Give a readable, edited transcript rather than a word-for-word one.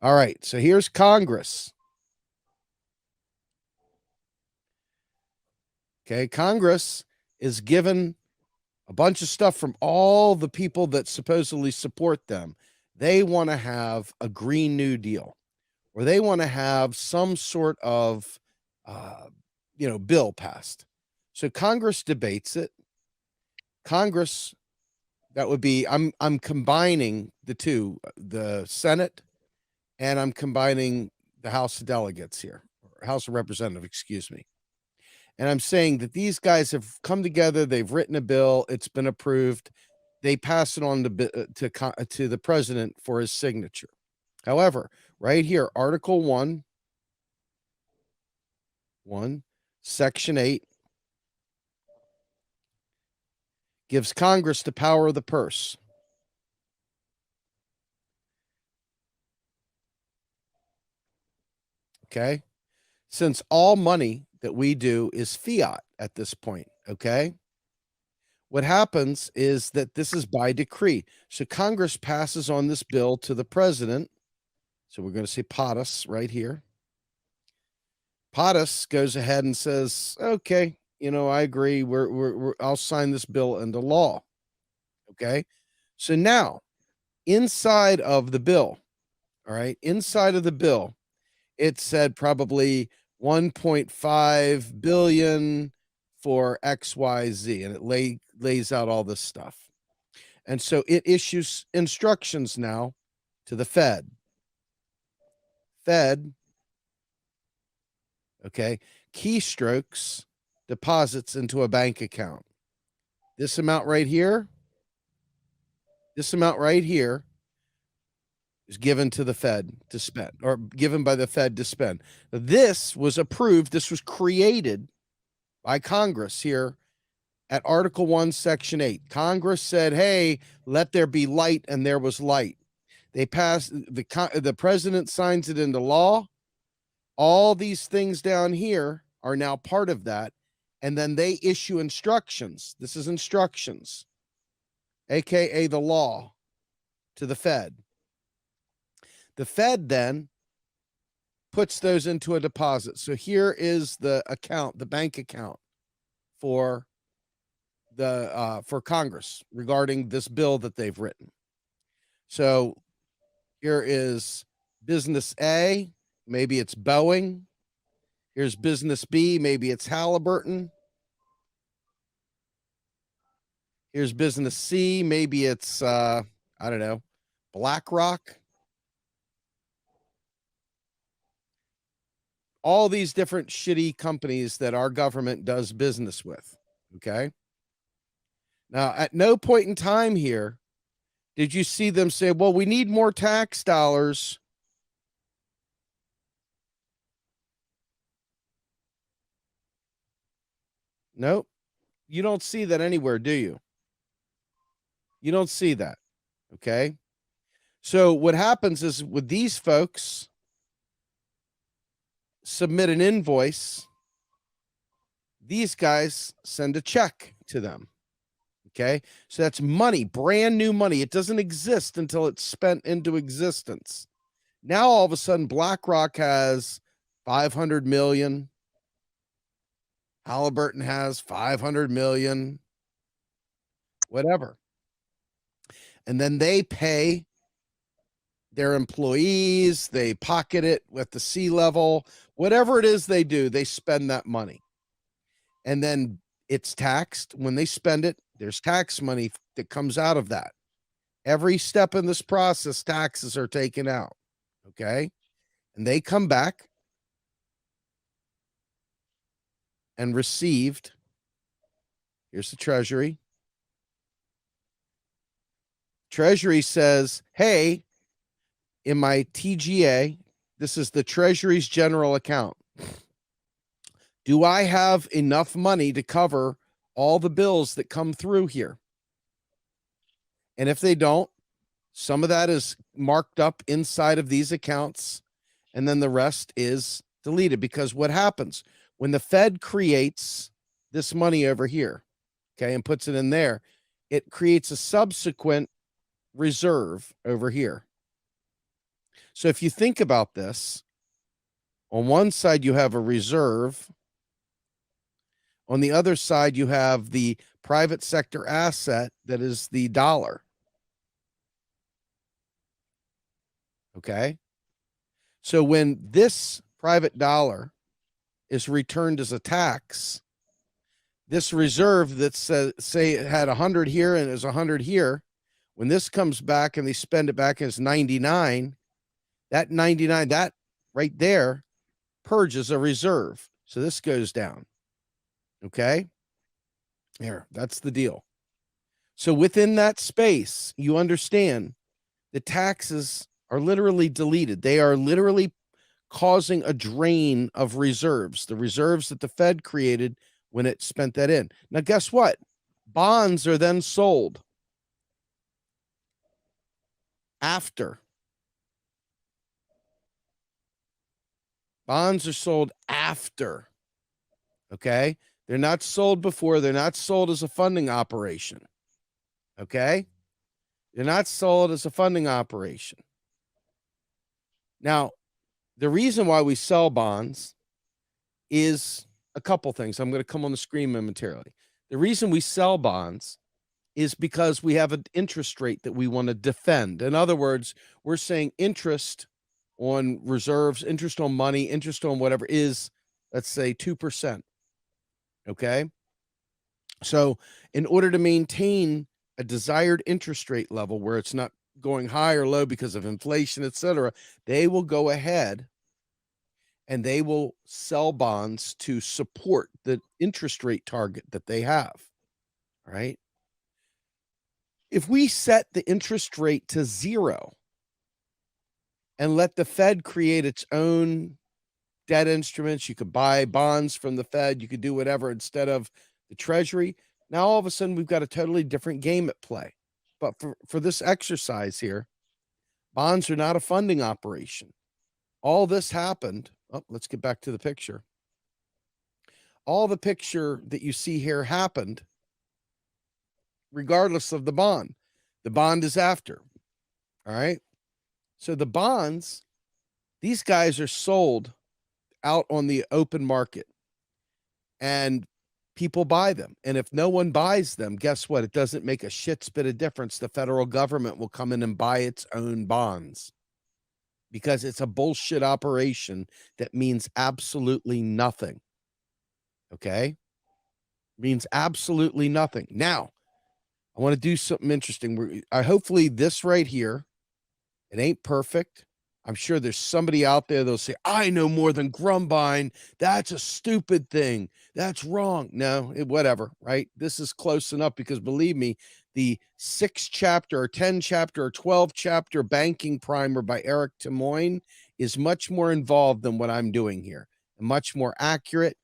All right, so here's Congress. Okay, Congress is given a bunch of stuff from all the people that supposedly support them. They want to have a Green New Deal, or they want to have some sort of, bill passed. So Congress debates it. Congress, that would be, I'm combining the two, the Senate, and I'm combining the House of Delegates here, or House of Representatives, excuse me. And I'm saying that these guys have come together, they've written a bill, it's been approved, they pass it on to the president for his signature. However, right here, Article 1, Section 8 gives Congress the power of the purse. Okay? Since all money that we do is fiat at this point, okay? What happens is that this is by decree. So Congress passes on this bill to the president. So we're going to say POTUS right here. POTUS goes ahead and says, okay, I agree. I'll sign this bill into law. Okay. So now inside of the bill, all right, inside of the bill, it said probably 1.5 billion for XYZ, and it lays out all this stuff. And so it issues instructions now to the Fed. Okay, keystrokes deposits into a bank account. This amount right here is given to the Fed to spend, or given by the Fed to spend. This was approved. This was created by Congress here at Article 1, Section 8. Congress said, hey, let there be light, and there was light. They passed, the president signs it into law. All these things down here are now part of that. And then they issue instructions. This is instructions, AKA the law, to the Fed. The Fed then puts those into a deposit. So here is the account, the bank account for for Congress regarding this bill that they've written. So here is business A, maybe it's Boeing. Here's business B, maybe it's Halliburton. Here's business C, maybe it's I don't know, BlackRock. All these different shitty companies that our government does business with. Okay. Now, at no point in time here did you see them say, well, we need more tax dollars. Nope. You don't see that anywhere, do you? You don't see that. Okay. So what happens is with these folks, submit an invoice, these guys send a check to them. Okay. So that's money, brand new money. It doesn't exist until it's spent into existence. Now, all of a sudden, BlackRock has 500 million. Halliburton has 500 million, whatever. And then they pay their employees, they pocket it with the C-level, whatever it is they do, they spend that money. And then it's taxed. When they spend it, there's tax money that comes out of that. Every step in this process, taxes are taken out. Okay. And they come back and received. Here's the Treasury. Treasury says, hey, in my TGA, this is the Treasury's general account. Do I have enough money to cover all the bills that come through here? And if they don't, some of that is marked up inside of these accounts, and then the rest is deleted. Because what happens when the Fed creates this money over here, okay, and puts it in there, it creates a subsequent reserve over here. So if you think about this, on one side you have a reserve. On the other side, you have the private sector asset that is the dollar. Okay. So when this private dollar is returned as a tax, this reserve that say it had 100 here and is 100 here, when this comes back and they spend it back as 99, that 99, that right there purges a reserve. So this goes down. Okay. Here, that's the deal. So within that space, you understand the taxes are literally deleted. They are literally causing a drain of reserves, the reserves that the Fed created when it spent that in. Now, guess what? Bonds are then sold after. Bonds are sold after. Okay. They're not sold before. They're not sold as a funding operation. Okay. They're not sold as a funding operation. Now, the reason why we sell bonds is a couple things. I'm going to come on the screen momentarily. The reason we sell bonds is because we have an interest rate that we want to defend. In other words, we're saying interest on reserves, interest on money, interest on whatever is, let's say 2%. Okay. So in order to maintain a desired interest rate level where it's not going high or low because of inflation, et cetera, they will go ahead and they will sell bonds to support the interest rate target that they have. All right. If we set the interest rate to 0 and let the Fed create its own debt instruments, you could buy bonds from the Fed, you could do whatever instead of the Treasury. Now, all of a sudden, we've got a totally different game at play. But for this exercise here, bonds are not a funding operation. All this happened. Oh, let's get back to the picture. All the picture that you see here happened regardless of the bond. The bond is after. All right. So the bonds, these guys are sold out on the open market and people buy them. And if no one buys them, guess what? It doesn't make a shit's bit of difference. The federal government will come in and buy its own bonds because it's a bullshit operation that means absolutely nothing. Okay. Means absolutely nothing. Now, I want to do something interesting. Hopefully this right here, it ain't perfect. I'm sure there's somebody out there that'll say, I know more than Grumbine. That's a stupid thing. That's wrong. No, whatever, right? This is close enough because believe me, the 6-chapter or 10-chapter or 12-chapter banking primer by Eric Timoin is much more involved than what I'm doing here and much more accurate.